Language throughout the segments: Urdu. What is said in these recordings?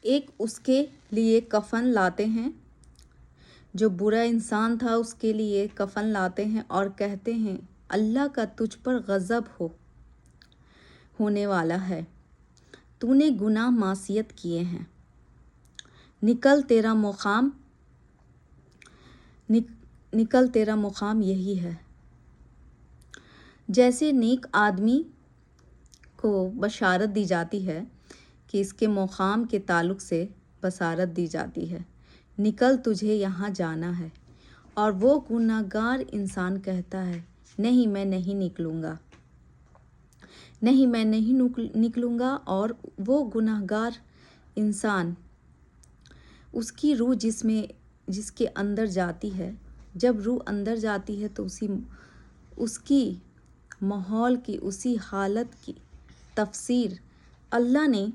ایک اس کے لیے کفن لاتے ہیں، جو برا انسان تھا اس کے لیے کفن لاتے ہیں اور کہتے ہیں اللہ کا تجھ پر غضب ہونے والا ہے، تو نے گناہ معصیت کیے ہیں، نکل تیرا مقام یہی ہے۔ جیسے نیک آدمی کو بشارت دی جاتی ہے کہ اس کے مقام کے تعلق سے بشارت دی جاتی ہے، نکل تجھے یہاں جانا ہے، اور وہ گناہ گار انسان کہتا ہے نہیں میں نہیں نکلوں گا، اور وہ گناہ گار انسان اس کی روح جس کے اندر جاتی ہے، جب روح اندر جاتی ہے تو اس کی ماحول کی اسی حالت کی تفسیر اللہ نے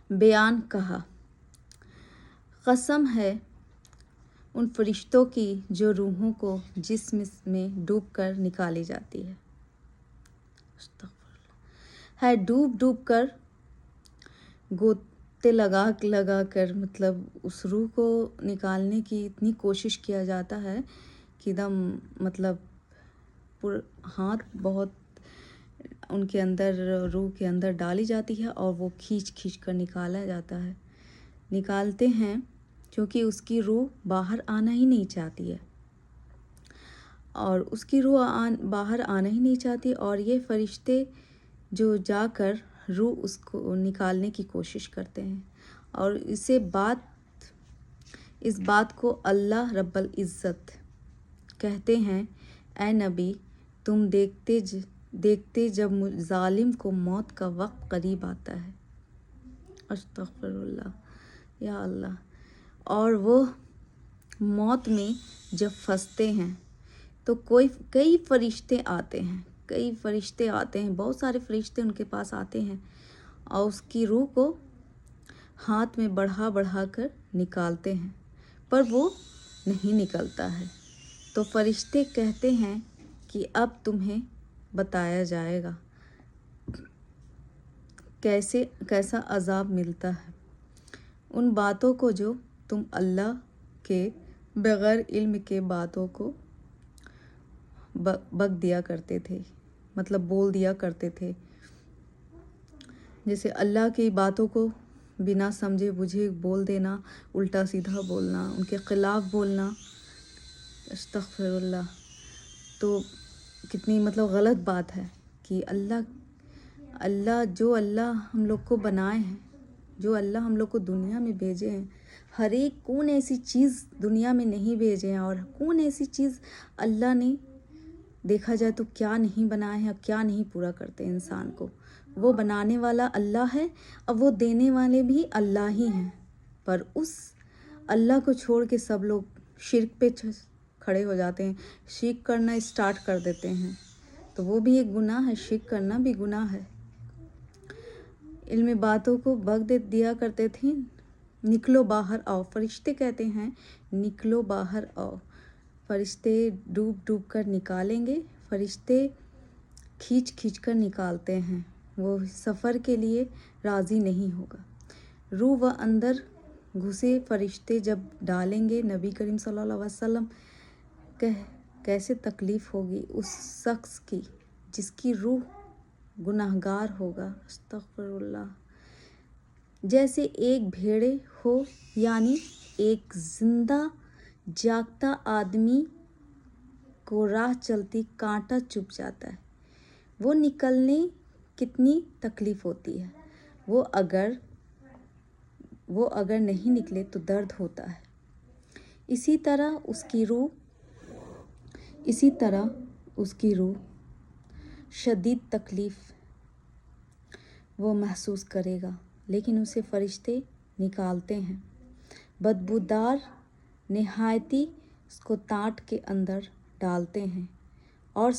بیان کہا، قسم ہے ان فرشتوں کی جو روحوں کو جسم میں ڈوب کر نکالی جاتی ہے، ڈوب کر گوتے لگا کر، مطلب اس روح کو نکالنے کی اتنی کوشش کیا جاتا ہے کہ مطلب ہاتھ بہت ان کے اندر، روح کے اندر ڈالی جاتی ہے اور وہ کھینچ کر نکالا جاتا ہے، نکالتے ہیں کیونکہ اس کی روح باہر آنا ہی نہیں چاہتی ہے، اور یہ فرشتے جو جا کر روح اس کو نکالنے کی کوشش کرتے ہیں، اور اس بات کو اللہ رب العزت کہتے ہیں اے نبی تم دیکھتے جب ظالم کو موت کا وقت قریب آتا ہے، استغفر اللہ یا اللہ، اور وہ موت میں جب پھنستے ہیں تو کئی فرشتے آتے ہیں، بہت سارے فرشتے ان کے پاس آتے ہیں اور اس کی روح کو ہاتھ میں بڑھا کر نکالتے ہیں، پر وہ نہیں نکلتا ہے، تو فرشتے کہتے ہیں کہ اب تمہیں بتایا جائے گا کیسا عذاب ملتا ہے ان باتوں کو جو تم اللہ کے بغیر علم کے باتوں کو بک دیا کرتے تھے، مطلب بول دیا کرتے تھے، جیسے اللہ کی باتوں کو بنا سمجھے بوجھے بول دینا، الٹا سیدھا بولنا، ان کے خلاف بولنا، استغفر اللہ، تو کتنی مطلب غلط بات ہے کہ جو اللہ ہم لوگ کو بنائے ہیں، جو اللہ ہم لوگ کو دنیا میں بھیجے ہیں، ہر ایک کون ایسی چیز دنیا میں نہیں بھیجے ہیں، اور کون ایسی چیز اللہ نے دیکھا جائے تو کیا نہیں بنائے ہیں، کیا نہیں پورا کرتے انسان کو، وہ بنانے والا اللہ ہے اور وہ دینے والے بھی اللہ ہی ہیں، پر اس اللہ کو چھوڑ کے سب لوگ شرک پہ کھڑے ہو جاتے ہیں، شرک کرنا اسٹارٹ کر دیتے ہیں، تو وہ بھی ایک گناہ ہے، شرک کرنا بھی گناہ ہے۔ علم باتوں کو بک دیا کرتے تھے، نکلو باہر آؤ، فرشتے کہتے ہیں نکلو باہر آؤ، فرشتے ڈوب کر نکالیں گے، فرشتے کھینچ کر نکالتے ہیں، وہ سفر کے لیے راضی نہیں ہوگا، روح و اندر گھسے فرشتے جب ڈالیں گے نبی کریم صلی اللہ علیہ وسلم، کیسے تکلیف ہوگی اس شخص کی جس کی روح گناہ گار ہوگا، استغفر اللہ، جیسے ایک بھیڑے ہو، یعنی ایک زندہ جاگتا آدمی کو راہ چلتی کانٹا چبھ جاتا ہے، وہ نکلنے کتنی تکلیف ہوتی ہے، وہ اگر نہیں نکلے تو درد ہوتا ہے، اسی طرح اس کی روح شدید تکلیف وہ محسوس کرے گا، لیکن اسے فرشتے نکالتے ہیں، بدبودار نہایتی اس کو تانٹ کے اندر ڈالتے ہیں اور